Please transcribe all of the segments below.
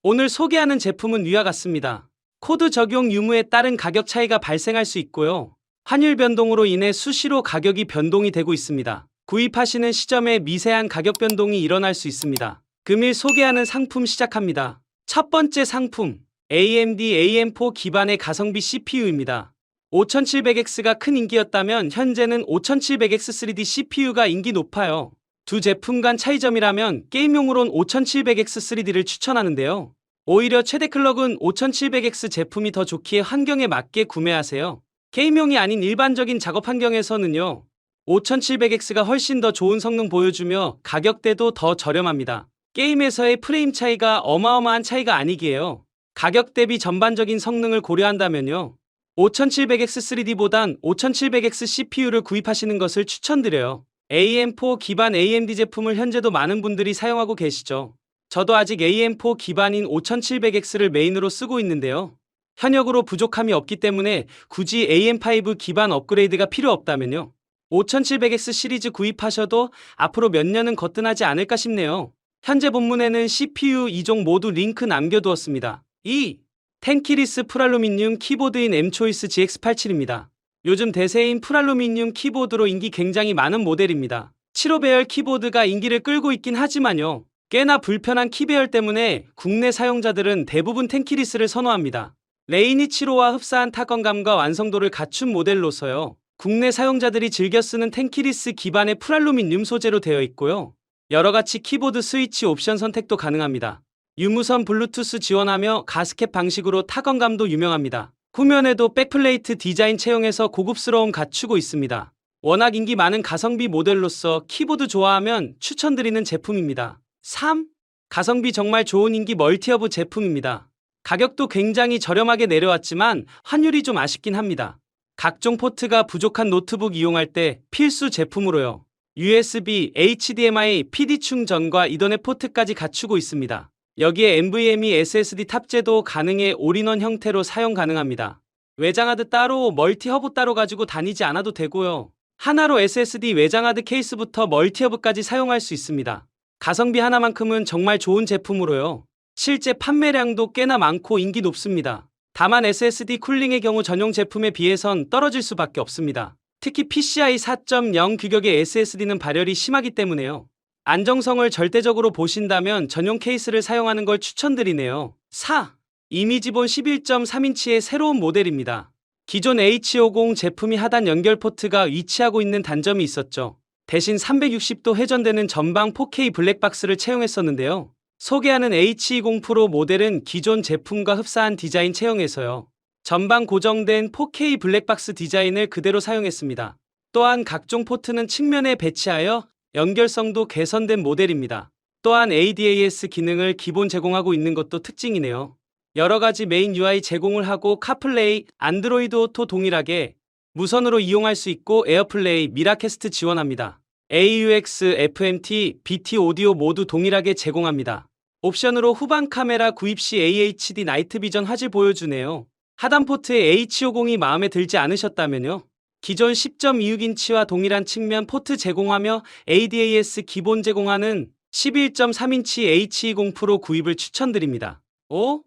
오늘 소개하는 제품은 위와 같습니다. 코드 적용 유무에 따른 가격 차이가 발생할 수 있고요. 환율 변동으로 인해 수시로 가격이 변동이 되고 있습니다. 구입하시는 시점에 미세한 가격 변동이 일어날 수 있습니다. 금일 소개하는 상품 시작합니다. 첫 번째 상품, AMD AM4 기반의 가성비 CPU입니다. 5700X가 큰 인기였다면 현재는 5700X 3D CPU가 인기 높아요. 두 제품 간 차이점이라면 게임용으론 5700X 3D를 추천하는데요. 오히려 최대 클럭은 5700X 제품이 더 좋기에 환경에 맞게 구매하세요. 게임용이 아닌 일반적인 작업 환경에서는요, 5700X가 훨씬 더 좋은 성능 보여주며 가격대도 더 저렴합니다. 게임에서의 프레임 차이가 어마어마한 차이가 아니기에요. 가격 대비 전반적인 성능을 고려한다면요, 5700X 3D보단 5700X CPU를 구입하시는 것을 추천드려요. AM4 기반 AMD 제품을 현재도 많은 분들이 사용하고 계시죠. 저도 아직 AM4 기반인 5700X를 메인으로 쓰고 있는데요. 현역으로 부족함이 없기 때문에 굳이 AM5 기반 업그레이드가 필요 없다면요, 5700X 시리즈 구입하셔도 앞으로 몇 년은 거뜬하지 않을까 싶네요. 현재 본문에는 CPU 2종 모두 링크 남겨두었습니다. 2. 텐키리스 풀알루미늄 키보드인 M초이스 GX87입니다. 요즘 대세인 풀알루미늄 키보드로 인기 굉장히 많은 모델입니다. 75배열 키보드가 인기를 끌고 있긴 하지만요, 꽤나 불편한 키배열 때문에 국내 사용자들은 대부분 텐키리스를 선호합니다. 레이니 7호와 흡사한 타건감과 완성도를 갖춘 모델로서요, 국내 사용자들이 즐겨 쓰는 텐키리스 기반의 풀알루미늄 소재로 되어 있고요, 여러가지 키보드 스위치 옵션 선택도 가능합니다. 유무선 블루투스 지원하며 가스캡 방식으로 타건감도 유명합니다. 후면에도 백플레이트 디자인 채용해서 고급스러움 갖추고 있습니다. 워낙 인기 많은 가성비 모델로서 키보드 좋아하면 추천드리는 제품입니다. 3. 가성비 정말 좋은 인기 멀티허브 제품입니다. 가격도 굉장히 저렴하게 내려왔지만 환율이 좀 아쉽긴 합니다. 각종 포트가 부족한 노트북 이용할 때 필수 제품으로요, USB, HDMI, PD 충전과 이더넷 포트까지 갖추고 있습니다. 여기에 NVMe SSD 탑재도 가능해 올인원 형태로 사용 가능합니다. 외장하드 따로, 멀티허브 따로 가지고 다니지 않아도 되고요, 하나로 SSD 외장하드 케이스부터 멀티허브까지 사용할 수 있습니다. 가성비 하나만큼은 정말 좋은 제품으로요, 실제 판매량도 꽤나 많고 인기 높습니다. 다만 SSD 쿨링의 경우 전용 제품에 비해선 떨어질 수밖에 없습니다. 특히 PCI 4.0 규격의 SSD는 발열이 심하기 때문에요. 안정성을 절대적으로 보신다면 전용 케이스를 사용하는 걸 추천드리네요. 4. 이미지본 11.3인치의 새로운 모델입니다. 기존 H50 제품이 하단 연결 포트가 위치하고 있는 단점이 있었죠. 대신 360도 회전되는 전방 4K 블랙박스를 채용했었는데요. 소개하는 H20 프로 모델은 기존 제품과 흡사한 디자인 채용해서요, 전방 고정된 4K 블랙박스 디자인을 그대로 사용했습니다. 또한 각종 포트는 측면에 배치하여 연결성도 개선된 모델입니다. 또한 ADAS 기능을 기본 제공하고 있는 것도 특징이네요. 여러가지 메인 UI 제공을 하고 카플레이, 안드로이드 오토 동일하게 무선으로 이용할 수 있고 에어플레이, 미라캐스트 지원합니다. AUX, FMT, BT 오디오 모두 동일하게 제공합니다. 옵션으로 후방 카메라 구입 시 AHD 나이트 비전 화질 보여주네요. 하단 포트의 H50이 마음에 들지 않으셨다면요, 기존 10.26인치와 동일한 측면 포트 제공하며 ADAS 기본 제공하는 11.3인치 H20 프로 구입을 추천드립니다. 5.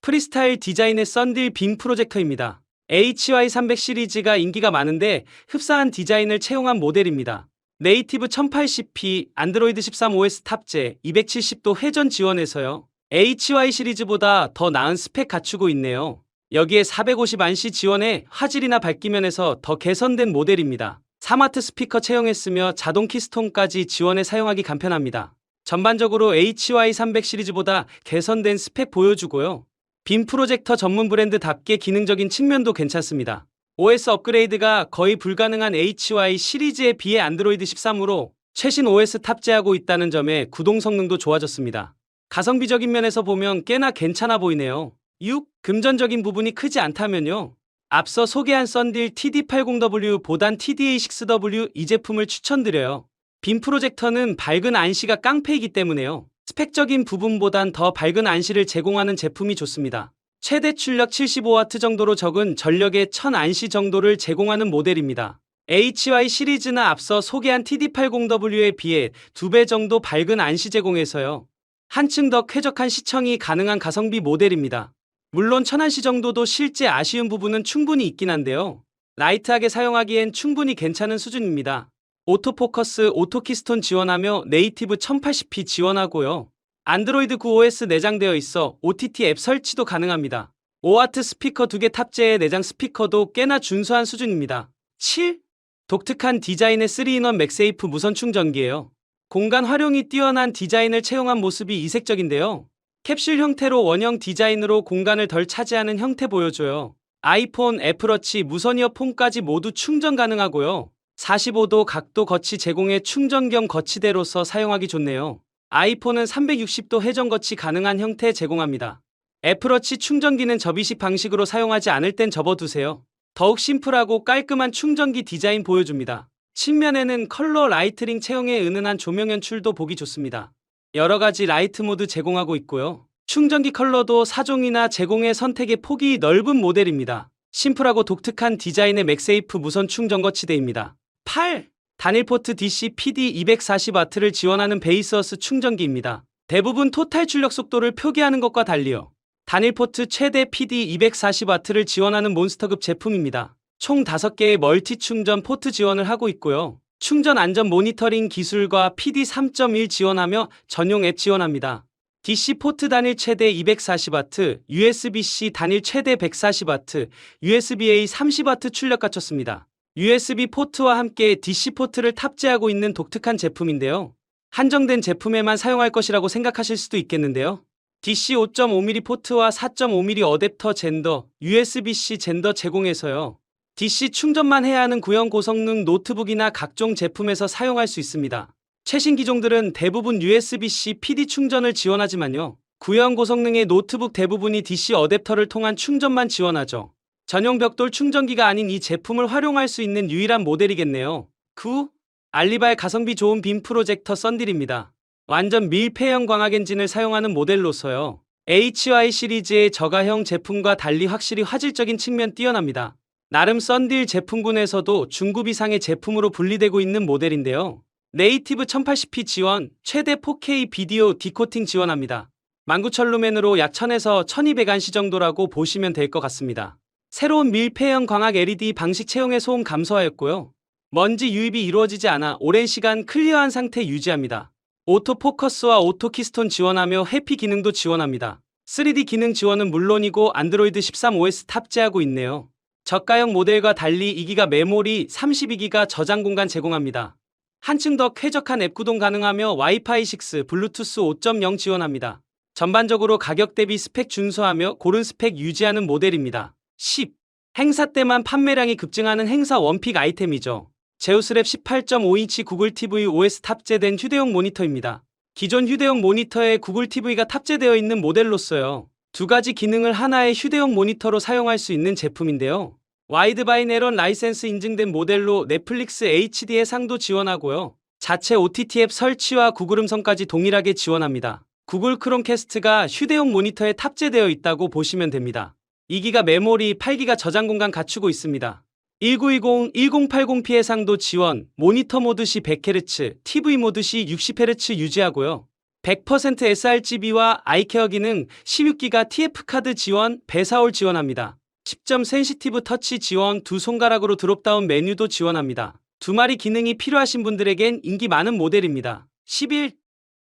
프리스타일 디자인의 썬딜 빔 프로젝터입니다. HY300 시리즈가 인기가 많은데 흡사한 디자인을 채용한 모델입니다. 네이티브 1080p, 안드로이드 13 OS 탑재, 270도 회전 지원해서요, HY 시리즈보다 더 나은 스펙 갖추고 있네요. 여기에 450안시 지원해 화질이나 밝기 면에서 더 개선된 모델입니다. 스마트 스피커 채용했으며 자동 키스톤까지 지원해 사용하기 간편합니다. 전반적으로 HY300 시리즈보다 개선된 스펙 보여주고요, 빔 프로젝터 전문 브랜드답게 기능적인 측면도 괜찮습니다. OS 업그레이드가 거의 불가능한 HY 시리즈에 비해 안드로이드 13으로 최신 OS 탑재하고 있다는 점에 구동 성능도 좋아졌습니다. 가성비적인 면에서 보면 꽤나 괜찮아 보이네요. 6. 금전적인 부분이 크지 않다면요, 앞서 소개한 썬딜 TD80W 보단 TDA6W 이 제품을 추천드려요. 빔 프로젝터는 밝은 안시가 깡패이기 때문에요, 스펙적인 부분보단 더 밝은 안시를 제공하는 제품이 좋습니다. 최대 출력 75W 정도로 적은 전력의 1000안시 정도를 제공하는 모델입니다. HY 시리즈나 앞서 소개한 TD80W에 비해 2배 정도 밝은 안시 제공해서요, 한층 더 쾌적한 시청이 가능한 가성비 모델입니다. 물론 1000안시 정도도 실제 아쉬운 부분은 충분히 있긴 한데요. 라이트하게 사용하기엔 충분히 괜찮은 수준입니다. 오토포커스, 오토키스톤 지원하며 네이티브 1080p 지원하고요. 안드로이드 9 OS 내장되어 있어 OTT 앱 설치도 가능합니다. 5W 스피커 2개 탑재의 내장 스피커도 꽤나 준수한 수준입니다. 7. 독특한 디자인의 3인원 맥세이프 무선 충전기예요. 공간 활용이 뛰어난 디자인을 채용한 모습이 이색적인데요. 캡슐 형태로 원형 디자인으로 공간을 덜 차지하는 형태 보여줘요. 아이폰, 애플워치, 무선 이어폰까지 모두 충전 가능하고요. 45도 각도 거치 제공해 충전 겸 거치대로서 사용하기 좋네요. 아이폰은 360도 회전 거치 가능한 형태 제공합니다. 애플워치 충전기는 접이식 방식으로 사용하지 않을 땐 접어두세요. 더욱 심플하고 깔끔한 충전기 디자인 보여줍니다. 측면에는 컬러 라이트링 채용에 은은한 조명 연출도 보기 좋습니다. 여러가지 라이트 모드 제공하고 있고요. 충전기 컬러도 4종이나 제공해 선택의 폭이 넓은 모델입니다. 심플하고 독특한 디자인의 맥세이프 무선 충전 거치대입니다. 8. 단일 포트 DC PD 240W를 지원하는 베이스어스 충전기입니다. 대부분 토탈 출력 속도를 표기하는 것과 달리요. 단일 포트 최대 PD 240W를 지원하는 몬스터급 제품입니다. 총 5개의 멀티 충전 포트 지원을 하고 있고요. 충전 안전 모니터링 기술과 PD 3.1 지원하며 전용 앱 지원합니다. DC 포트 단일 최대 240W, USB-C 단일 최대 140W, USB-A 30W 출력 갖췄습니다. USB 포트와 함께 DC 포트를 탑재하고 있는 독특한 제품인데요. 한정된 제품에만 사용할 것이라고 생각하실 수도 있겠는데요. DC 5.5mm 포트와 4.5mm 어댑터 젠더, USB-C 젠더 제공해서요. DC 충전만 해야 하는 구형 고성능 노트북이나 각종 제품에서 사용할 수 있습니다. 최신 기종들은 대부분 USB-C PD 충전을 지원하지만요. 구형 고성능의 노트북 대부분이 DC 어댑터를 통한 충전만 지원하죠. 전용 벽돌 충전기가 아닌 이 제품을 활용할 수 있는 유일한 모델이겠네요. 9. 알리바의 가성비 좋은 빔 프로젝터 썬딜입니다. 완전 밀폐형 광학 엔진을 사용하는 모델로서요. HY 시리즈의 저가형 제품과 달리 확실히 화질적인 측면 뛰어납니다. 나름 썬딜 제품군에서도 중급 이상의 제품으로 분리되고 있는 모델인데요. 네이티브 1080p 지원, 최대 4K 비디오 디코팅 지원합니다. 19,000 루멘으로 약 1000에서 1200안시 정도라고 보시면 될 것 같습니다. 새로운 밀폐형 광학 LED 방식 채용에 소음 감소하였고요. 먼지 유입이 이루어지지 않아 오랜 시간 클리어한 상태 유지합니다. 오토포커스와 오토키스톤 지원하며 해피 기능도 지원합니다. 3D 기능 지원은 물론이고 안드로이드 13 OS 탑재하고 있네요. 저가형 모델과 달리 2기가 메모리, 32기가 저장 공간 제공합니다. 한층 더 쾌적한 앱 구동 가능하며 와이파이 6, 블루투스 5.0 지원합니다. 전반적으로 가격 대비 스펙 준수하며 고른 스펙 유지하는 모델입니다. 10. 행사 때만 판매량이 급증하는 행사 원픽 아이템이죠. 제우스랩 18.5인치 구글 TV OS 탑재된 휴대용 모니터입니다. 기존 휴대용 모니터에 구글 TV가 탑재되어 있는 모델로서요. 두 가지 기능을 하나의 휴대용 모니터로 사용할 수 있는 제품인데요. 와이드 바이네런 라이센스 인증된 모델로 넷플릭스 HD 해상도 지원하고요. 자체 OTT 앱 설치와 구글 음성까지 동일하게 지원합니다. 구글 크롬캐스트가 휴대용 모니터에 탑재되어 있다고 보시면 됩니다. 2기가 메모리, 8기가 저장 공간 갖추고 있습니다. 1920, 1080p 해상도 지원, 모니터 모드 시 100Hz, TV 모드 시 60Hz 유지하고요. 100% sRGB와 아이케어 기능, 16기가 TF 카드 지원, 배사올 지원합니다. 10점 센시티브 터치 지원, 두 손가락으로 드롭다운 메뉴도 지원합니다. 두 마리 기능이 필요하신 분들에겐 인기 많은 모델입니다. 11.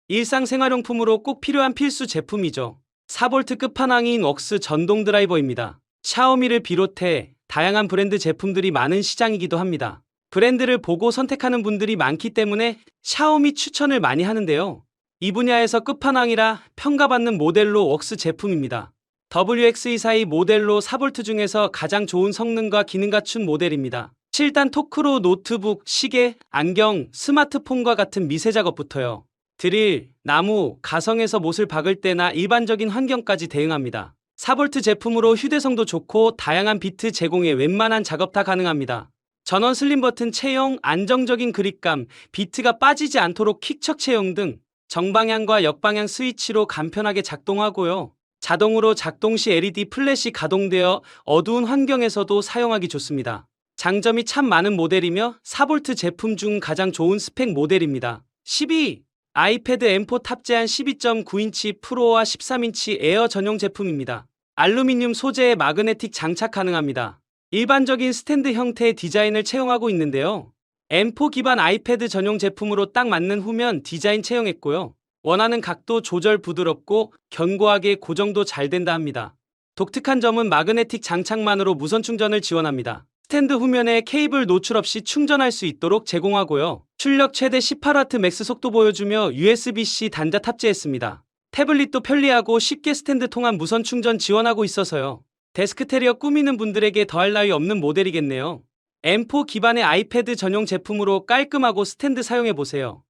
일상생활용품으로 꼭 필요한 필수 제품이죠. 4V 끝판왕인 웍스 전동 드라이버입니다. 샤오미를 비롯해 다양한 브랜드 제품들이 많은 시장이기도 합니다. 브랜드를 보고 선택하는 분들이 많기 때문에 샤오미 추천을 많이 하는데요. 이 분야에서 끝판왕이라 평가받는 모델로 웍스 제품입니다. WX242 모델로 4V 중에서 가장 좋은 성능과 기능 갖춘 모델입니다. 7단 토크로 노트북, 시계, 안경, 스마트폰과 같은 미세 작업부터요. 드릴, 나무, 가성에서 못을 박을 때나 일반적인 환경까지 대응합니다. 4V 제품으로 휴대성도 좋고 다양한 비트 제공에 웬만한 작업 다 가능합니다. 전원 슬림 버튼 채용, 안정적인 그립감, 비트가 빠지지 않도록 킥척 채용 등 정방향과 역방향 스위치로 간편하게 작동하고요. 자동으로 작동 시 LED 플래시 가동되어 어두운 환경에서도 사용하기 좋습니다. 장점이 참 많은 모델이며 4V 제품 중 가장 좋은 스펙 모델입니다. 12. 아이패드 M4 탑재한 12.9인치 프로와 13인치 에어 전용 제품입니다. 알루미늄 소재의 마그네틱 장착 가능합니다. 일반적인 스탠드 형태의 디자인을 채용하고 있는데요. M4 기반 아이패드 전용 제품으로 딱 맞는 후면 디자인 채용했고요. 원하는 각도 조절 부드럽고 견고하게 고정도 잘 된다 합니다. 독특한 점은 마그네틱 장착만으로 무선 충전을 지원합니다. 스탠드 후면에 케이블 노출 없이 충전할 수 있도록 제공하고요. 출력 최대 18W 맥스 속도 보여주며 USB-C 단자 탑재했습니다. 태블릿도 편리하고 쉽게 스탠드 통한 무선 충전 지원하고 있어서요. 데스크 테리어 꾸미는 분들에게 더할 나위 없는 모델이겠네요. M4 기반의 아이패드 전용 제품으로 깔끔하고 스탠드 사용해보세요.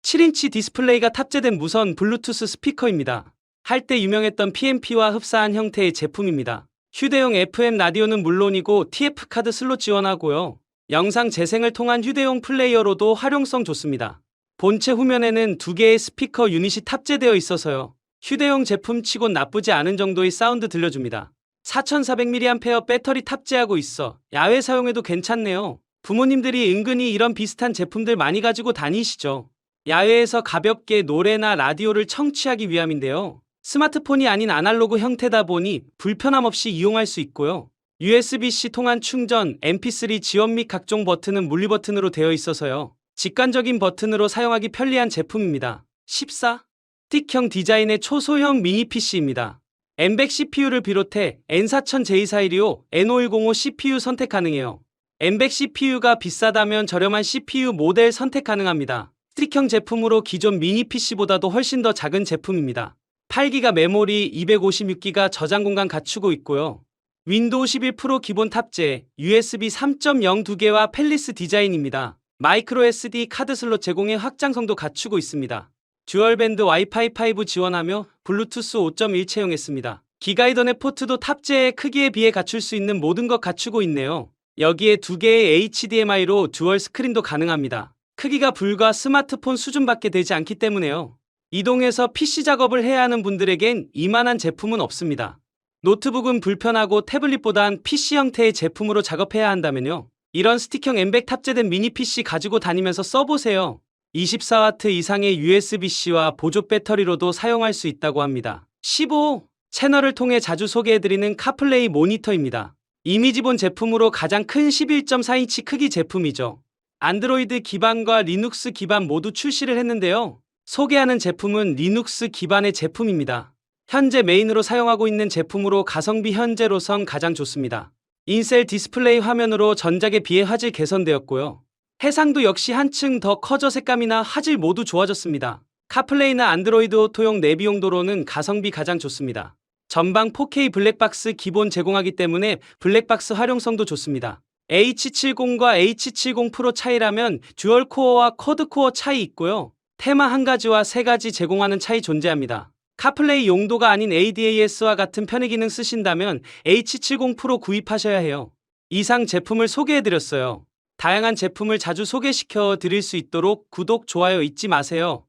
7인치 디스플레이가 탑재된 무선 블루투스 스피커입니다. 한때 유명했던 PMP와 흡사한 형태의 제품입니다. 휴대용 FM 라디오는 물론이고 TF 카드 슬롯 지원하고요. 영상 재생을 통한 휴대용 플레이어로도 활용성 좋습니다. 본체 후면에는 2개의 스피커 유닛이 탑재되어 있어서요. 휴대용 제품치곤 나쁘지 않은 정도의 사운드 들려줍니다. 4400mAh 배터리 탑재하고 있어 야외 사용해도 괜찮네요. 부모님들이 은근히 이런 비슷한 제품들 많이 가지고 다니시죠. 야외에서 가볍게 노래나 라디오를 청취하기 위함인데요. 스마트폰이 아닌 아날로그 형태다 보니 불편함 없이 이용할 수 있고요. USB-C 통한 충전, MP3 지원 및 각종 버튼은 물리 버튼으로 되어 있어서요. 직관적인 버튼으로 사용하기 편리한 제품입니다. 스틱형 디자인의 초소형 미니 PC입니다. M100 CPU를 비롯해 N4000J415, N5105 CPU 선택 가능해요. M100 CPU가 비싸다면 저렴한 CPU 모델 선택 가능합니다. 스틱형 제품으로 기존 미니 PC보다도 훨씬 더 작은 제품입니다. 8기가 메모리, 256기가 저장 공간 갖추고 있고요. 윈도우 11 프로 기본 탑재, USB 3.0 2개와 펠리스 디자인입니다. 마이크로 SD 카드 슬롯 제공에 확장성도 갖추고 있습니다. 듀얼밴드 와이파이 5 지원하며 블루투스 5.1 채용했습니다. 기가이더넷 포트도 탑재해 크기에 비해 갖출 수 있는 모든 것 갖추고 있네요. 여기에 2개의 HDMI로 듀얼 스크린도 가능합니다. 크기가 불과 스마트폰 수준밖에 되지 않기 때문에요. 이동해서 PC 작업을 해야 하는 분들에겐 이만한 제품은 없습니다. 노트북은 불편하고 태블릿보단 PC 형태의 제품으로 작업해야 한다면요. 이런 스틱형 M100 탑재된 미니 PC 가지고 다니면서 써보세요. 24W 이상의 USB-C와 보조 배터리로도 사용할 수 있다고 합니다. 15 채널을 통해 자주 소개해드리는 카플레이 모니터입니다. 이미지본 제품으로 가장 큰 11.4인치 크기 제품이죠. 안드로이드 기반과 리눅스 기반 모두 출시를 했는데요. 소개하는 제품은 리눅스 기반의 제품입니다. 현재 메인으로 사용하고 있는 제품으로 가성비 현재로선 가장 좋습니다. 인셀 디스플레이 화면으로 전작에 비해 화질 개선되었고요. 해상도 역시 한층 더 커져 색감이나 화질 모두 좋아졌습니다. 카플레이나 안드로이드 오토용 내비 용도로는 가성비 가장 좋습니다. 전방 4K 블랙박스 기본 제공하기 때문에 블랙박스 활용성도 좋습니다. H70과 H70 프로 차이라면 듀얼 코어와 쿼드 코어 차이 있고요. 테마 한 가지와 세 가지 제공하는 차이 존재합니다. 카플레이 용도가 아닌 ADAS와 같은 편의 기능 쓰신다면 H70 프로 구입하셔야 해요. 이상 제품을 소개해드렸어요. 다양한 제품을 자주 소개시켜 드릴 수 있도록 구독, 좋아요 잊지 마세요.